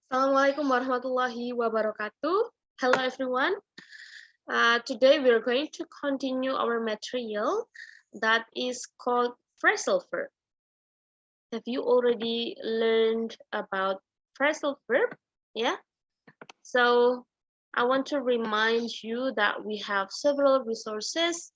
Assalamualaikum warahmatullahi wabarakatuh. Hello everyone. Today we are going to continue our material that is called phrasal verb. Have you already learned about phrasal verb? Yeah. So I want to remind you that we have several resources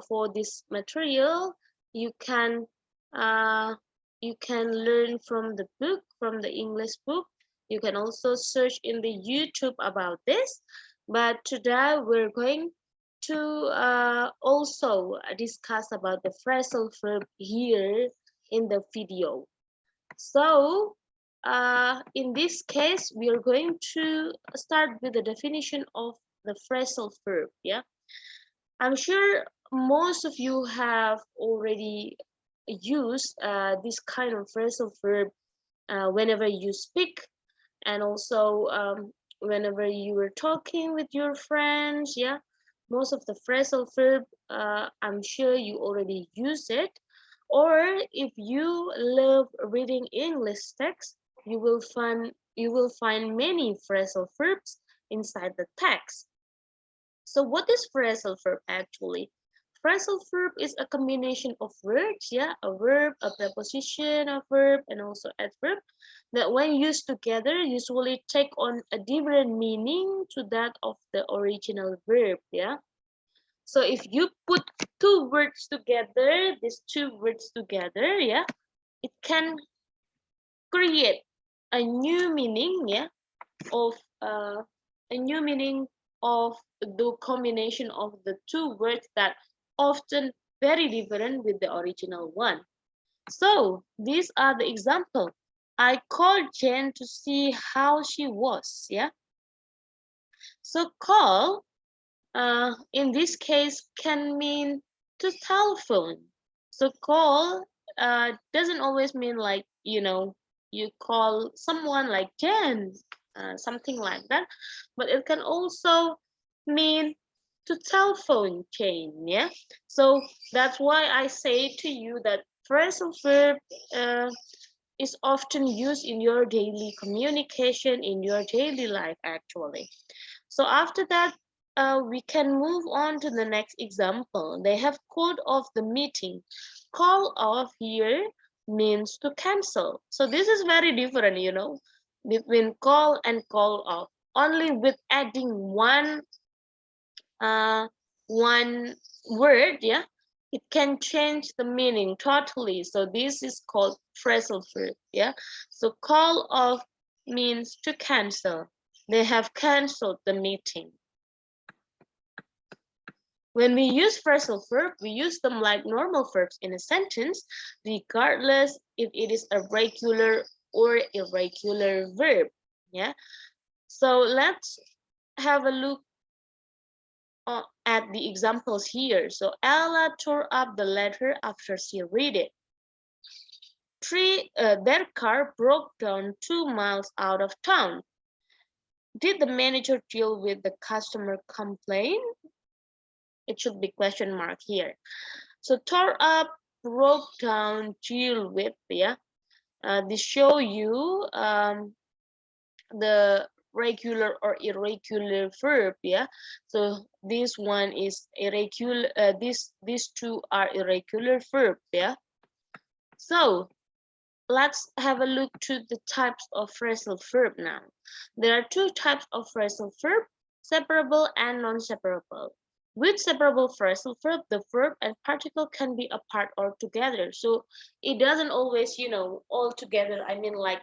for this material. You can uh, you can learn from the book, from the English book. You can also search in the YouTube about this. But today we're going to also discuss about the phrasal verb here in the video. So in this case, we are going to start with the definition of the phrasal verb. Yeah, I'm sure most of you have already used this kind of phrasal verb whenever you speak, and also whenever you were talking with your friends. Yeah, most of the phrasal verb, I'm sure you already use it. Or if you love reading English text, you will find many phrasal verbs inside the text. So what is phrasal verb actually? Phrasal verb is a combination of words, yeah, a verb, a preposition, a verb, and also adverb that when used together usually take on a different meaning to that of the original verb, yeah. So if you put two words together, these two words together, yeah, it can create a new meaning, yeah, of a new meaning of the combination of the two words that often very different with the original one. So these are the example. I called Jane to see how she was. Yeah. So call in this case can mean to telephone. So call doesn't always mean like you call someone like Jen, something like that, but it can also mean to telephone chain. Yeah, so that's why I say to you that phrasal verb is often used in your daily communication, in your daily life actually. So after that, we can move on to the next example. They have called off the meeting. Call off here means to cancel. So this is very different, between call and call off. Only with adding uh, one word, yeah, it can change the meaning totally. So this is called phrasal verb, yeah. So call off means to cancel. They have canceled the meeting. When we use phrasal verb, we use them like normal verbs in a sentence, regardless if it is a regular or irregular verb. Yeah. So let's have a look at the examples here. So Ella tore up the letter after she read it. Their car broke down 2 miles out of town. Did the manager deal with the customer complaint? It should be question mark here. So tore up, broke down, deal with, yeah. They show you the regular or irregular verb, yeah. So this one is irregular. These two are irregular verb, yeah. So let's have a look to the types of phrasal verb now. There are two types of phrasal verb: separable and non-separable. With separable phrasal verb, the verb and particle can be apart or together. So it doesn't always, all together. I mean, like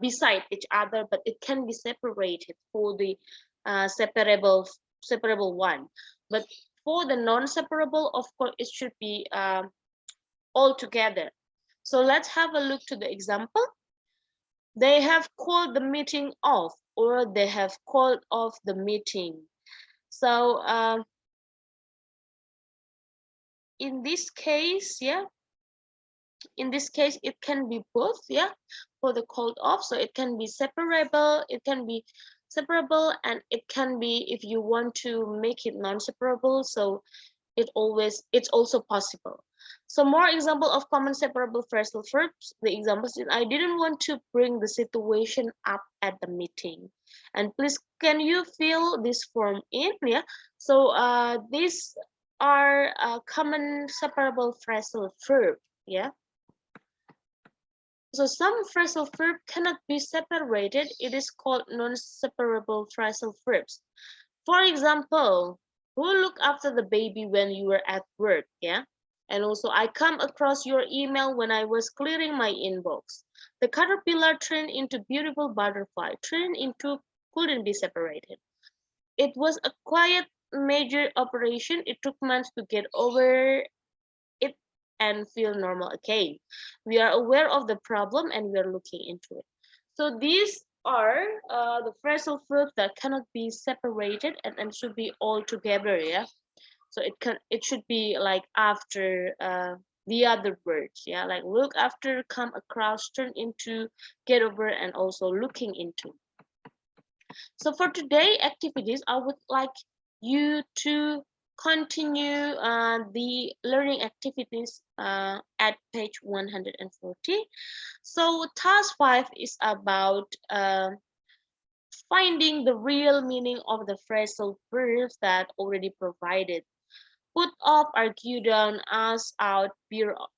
beside each other, but it can be separated for the separable one. But for the non-separable, of course, it should be all together. So let's have a look to the example. They have called the meeting off, or they have called off the meeting. So in this case, yeah, in this case, it can be both, yeah, for the called off. So it can be separable, and it can be, if you want to make it non-separable, so it's also possible. So more example of common separable phrasal verbs. The examples is I didn't want to bring the situation up at the meeting. And please can you fill this form in? Yeah. So these are common separable phrasal verb. Yeah. So some phrasal verb cannot be separated. It is called non-separable phrasal verbs. For example, who looked after the baby when you were at work? Yeah. And also, I come across your email when I was clearing my inbox. The caterpillar turned into beautiful butterfly. Turned into couldn't be separated. It was a quiet major operation. It took months to get over it and feel normal again. We are aware of the problem and we are looking into it. So these are the phrasal verbs that cannot be separated and should be all together. Yeah. So it should be like after the other words. Yeah, like look after, come across, turn into, get over, and also looking into. So for today activities, I would like you to continue the learning activities at page 140. So task 5 is about finding the real meaning of the phrasal verbs that already provided. Put off, argue down, ask out,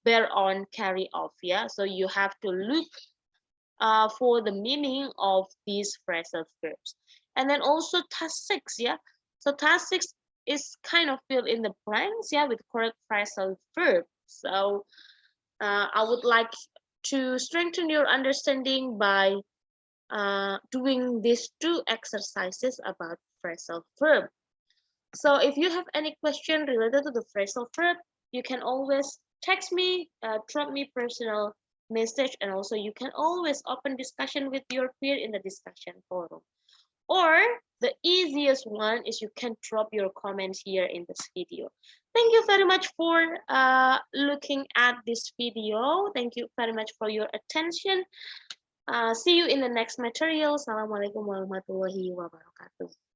bear on, carry off. Yeah, so you have to look for the meaning of these phrasal verbs. And then also task 6, yeah. So task 6 is kind of fill in the blanks, yeah, with correct phrasal verb. So I would like to strengthen your understanding by doing these two exercises about phrasal verb. So if you have any question related to the phrasal verb, you can always text me, drop me personal message, and also you can always open discussion with your peer in the discussion forum. Or the easiest one is you can drop your comments here in this video. Thank you very much for looking at this video. Thank you very much for your attention. See you in the next material. Assalamualaikum warahmatullahi wabarakatuh.